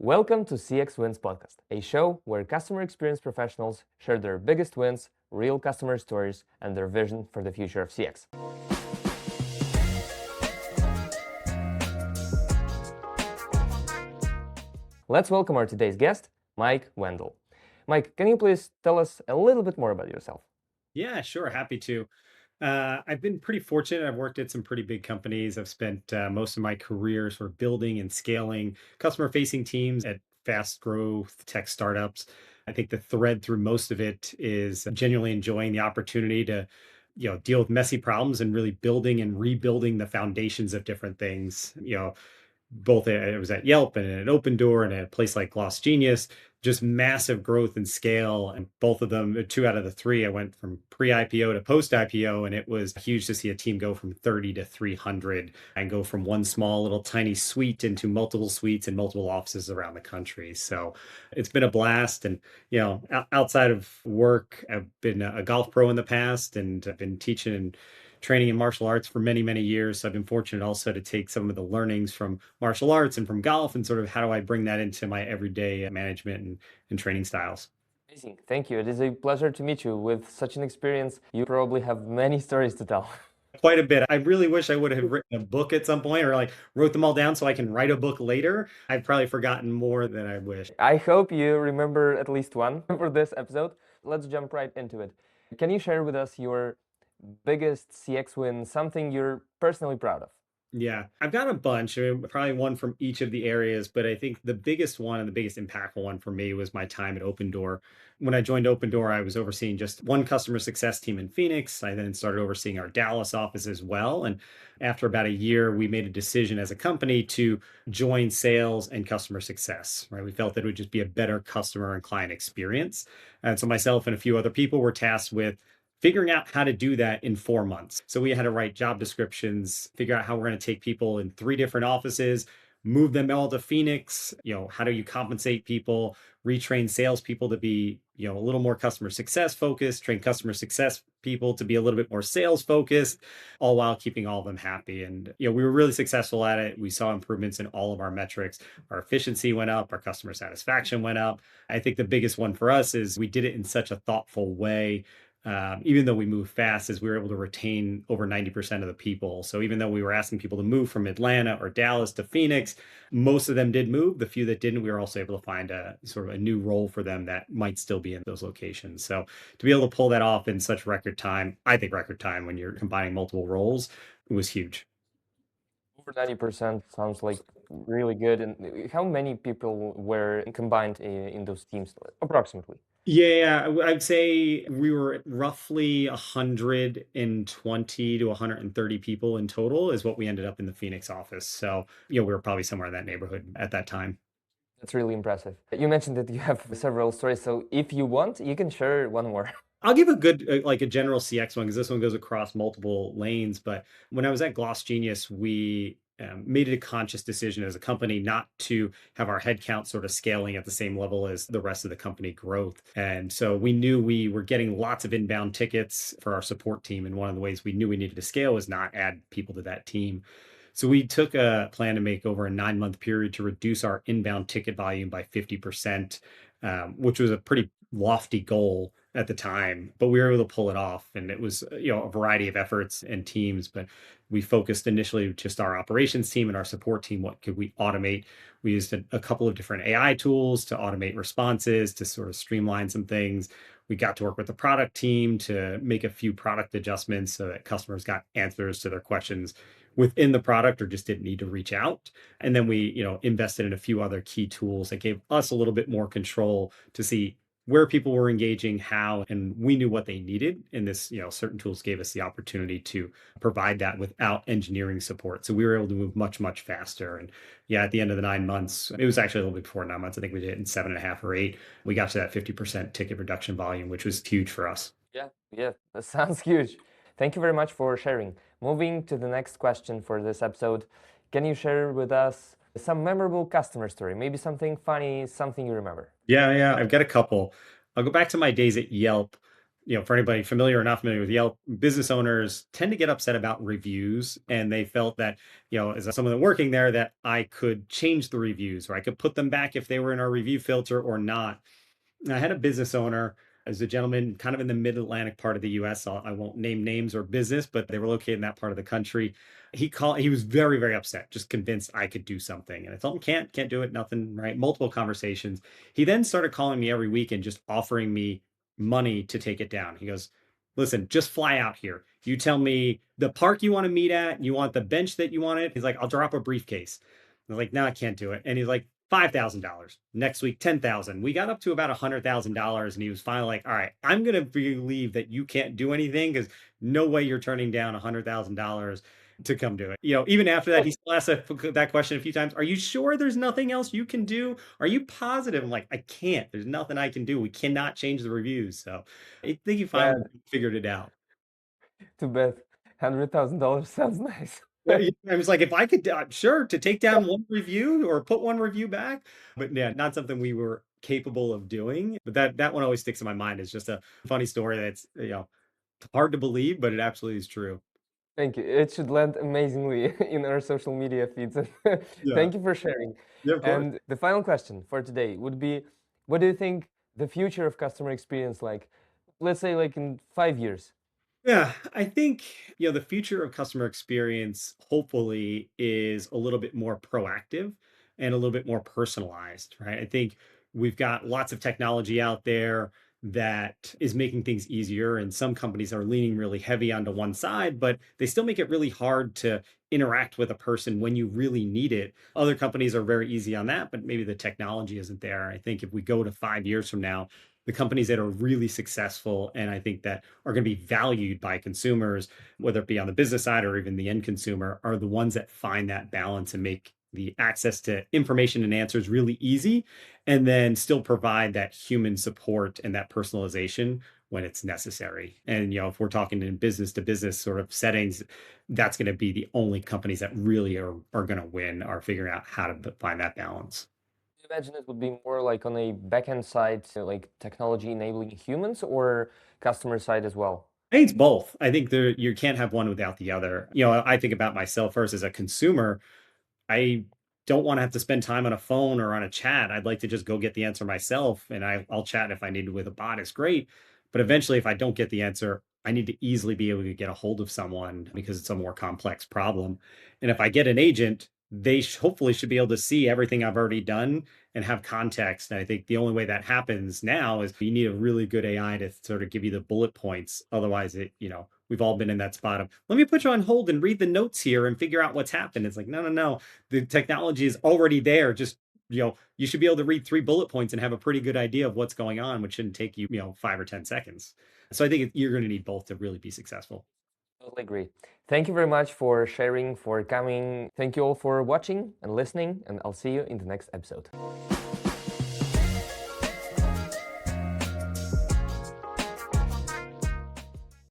Welcome to CX Wins Podcast, a show where customer experience professionals share their biggest wins, real customer stories, and their vision for the future of CX. Let's welcome our today's guest, Mike Wendell. Mike, can you please tell us a little bit more about yourself? Yeah, sure. Happy to. I've been pretty fortunate. I've worked at some pretty big companies. I've spent most of my career sort of building and scaling customer facing teams at fast growth tech startups. I think the thread through most of it is genuinely enjoying the opportunity to, deal with messy problems and really building and rebuilding the foundations of different things. Both it was at Yelp and at Opendoor and at a place like GlossGenius, just massive growth and scale. And both of them, two out of the three, I went from pre-IPO to post-IPO, and it was huge to see a team go from 30 to 300 and go from one small little tiny suite into multiple suites and multiple offices around the country. So it's been a blast. And, outside of work, I've been a golf pro in the past, and I've been teaching and training in martial arts for many, many years. So I've been fortunate also to take some of the learnings from martial arts and from golf and sort of how do I bring that into my everyday management and training styles. Amazing. Thank you. It is a pleasure to meet you. With such an experience, you probably have many stories to tell. Quite a bit. I really wish I would have written a book at some point or like wrote them all down so I can write a book later. I've probably forgotten more than I wish. I hope you remember at least one for this episode. Let's jump right into it. Can you share with us your biggest CX win, something you're personally proud of? Yeah, I've got a bunch, probably one from each of the areas, but I think the biggest one and the biggest impactful one for me was my time at Opendoor. When I joined Opendoor, I was overseeing just one customer success team in Phoenix. I then started overseeing our Dallas office as well. And after about a year, we made a decision as a company to join sales and customer success, right? We felt that it would just be a better customer and client experience. And so myself and a few other people were tasked with figuring out how to do that in 4 months. So we had to write job descriptions, figure out how we're going to take people in three different offices, move them all to Phoenix. How do you compensate people, retrain salespeople to be, a little more customer success focused, train customer success people to be a little bit more sales focused, all while keeping all of them happy. And, we were really successful at it. We saw improvements in all of our metrics. Our efficiency went up, our customer satisfaction went up. I think the biggest one for us is we did it in such a thoughtful way, even though we moved fast, is we were able to retain over 90% of the people. So even though we were asking people to move from Atlanta or Dallas to Phoenix, most of them did move. The few that didn't, we were also able to find a sort of a new role for them that might still be in those locations. So to be able to pull that off in such record time, I think record time when you're combining multiple roles, it was huge. Over 90% sounds like really good. And how many people were combined in those teams, approximately? Yeah, I'd say we were at roughly 120 to 130 people in total is what we ended up in the Phoenix office. So, we were probably somewhere in that neighborhood at that time. That's really impressive. You mentioned that you have several stories, so if you want, you can share one more. I'll give a good, like a general CX one, because this one goes across multiple lanes. But when I was at GlossGenius, we made it a conscious decision as a company not to have our headcount sort of scaling at the same level as the rest of the company growth. And so we knew we were getting lots of inbound tickets for our support team. And one of the ways we knew we needed to scale was not add people to that team. So we took a plan to make over a 9 month period to reduce our inbound ticket volume by 50%, which was a pretty lofty goal at the time, but we were able to pull it off. And it was, a variety of efforts and teams, but we focused initially just our operations team and our support team. What could we automate? We used a couple of different AI tools to automate responses, to sort of streamline some things. We got to work with the product team to make a few product adjustments so that customers got answers to their questions within the product or just didn't need to reach out. And then we, invested in a few other key tools that gave us a little bit more control to see where people were engaging, how, and we knew what they needed. And this, certain tools gave us the opportunity to provide that without engineering support. So we were able to move much, much faster. And yeah, at the end of the 9 months, it was actually a little bit before 9 months. I think we did it in 7.5 or 8. We got to that 50% ticket reduction volume, which was huge for us. Yeah, that sounds huge. Thank you very much for sharing. Moving to the next question for this episode, can you share with us some memorable customer story? Maybe something funny, something you remember. Yeah, I've got a couple. I'll go back to my days at Yelp. For anybody familiar or not familiar with Yelp, business owners tend to get upset about reviews. And they felt that, as someone working there, that I could change the reviews or I could put them back if they were in our review filter or not. I had a business owner as a gentleman kind of in the mid-Atlantic part of the US. I won't name names or business, but they were located in that part of the country. He was very, very upset, just convinced I could do something. And I told him, can't do it, nothing, right? Multiple conversations. He then started calling me every week and just offering me money to take it down. He goes, listen, just fly out here. You tell me the park you want to meet at, you want the bench that you want it. He's like, I'll drop a briefcase. I was like, no, I can't do it. And he's like, $5,000. Next week, 10,000. We got up to about $100,000, and he was finally like, "All right, I'm gonna believe that you can't do anything because no way you're turning down $100,000 to come do it." Even after that, he still asked that question a few times. Are you sure there's nothing else you can do? Are you positive? I'm like, I can't. There's nothing I can do. We cannot change the reviews. So I think he finally Bad, figured it out. too bad. $100,000 sounds nice. Yeah, I was like, if I could, sure, to take down one review or put one review back, but yeah, not something we were capable of doing. But that one always sticks in my mind. It's just a funny story that's hard to believe, but it absolutely is true. Thank you. It should land amazingly in our social media feeds. Yeah, Thank you for sharing. yeah, of course. And the final question for today would be, what do you think the future of customer experience like? Let's say like in 5 years. Yeah, I think, the future of customer experience hopefully is a little bit more proactive and a little bit more personalized, right? I think we've got lots of technology out there that is making things easier, and some companies are leaning really heavy onto one side, but they still make it really hard to interact with a person when you really need it. Other companies are very easy on that, but maybe the technology isn't there. I think if we go to 5 years from now, the companies that are really successful and I think that are going to be valued by consumers, whether it be on the business side or even the end consumer, are the ones that find that balance and make the access to information and answers really easy, and then still provide that human support and that personalization when it's necessary. And if we're talking in business to business sort of settings, that's going to be the only companies that really are going to win, are figuring out how to find that balance. Imagine it would be more like on a backend side, so like technology enabling humans or customer side as well. I think it's both. I think you can't have one without the other. I think about myself first as a consumer. I don't want to have to spend time on a phone or on a chat. I'd like to just go get the answer myself, and I'll chat if I need to with a bot. It's great. But eventually, if I don't get the answer, I need to easily be able to get a hold of someone because it's a more complex problem. And if I get an agent, they hopefully should be able to see everything I've already done and have context. And I think the only way that happens now is you need a really good AI to sort of give you the bullet points. Otherwise, we've all been in that spot of, let me put you on hold and read the notes here and figure out what's happened. It's like, no, no, no. The technology is already there. Just, you should be able to read 3 bullet points and have a pretty good idea of what's going on, which shouldn't take you, 5 or 10 seconds. So I think you're going to need both to really be successful. Totally agree. Thank you very much for sharing, for coming. Thank you all for watching and listening, and I'll see you in the next episode.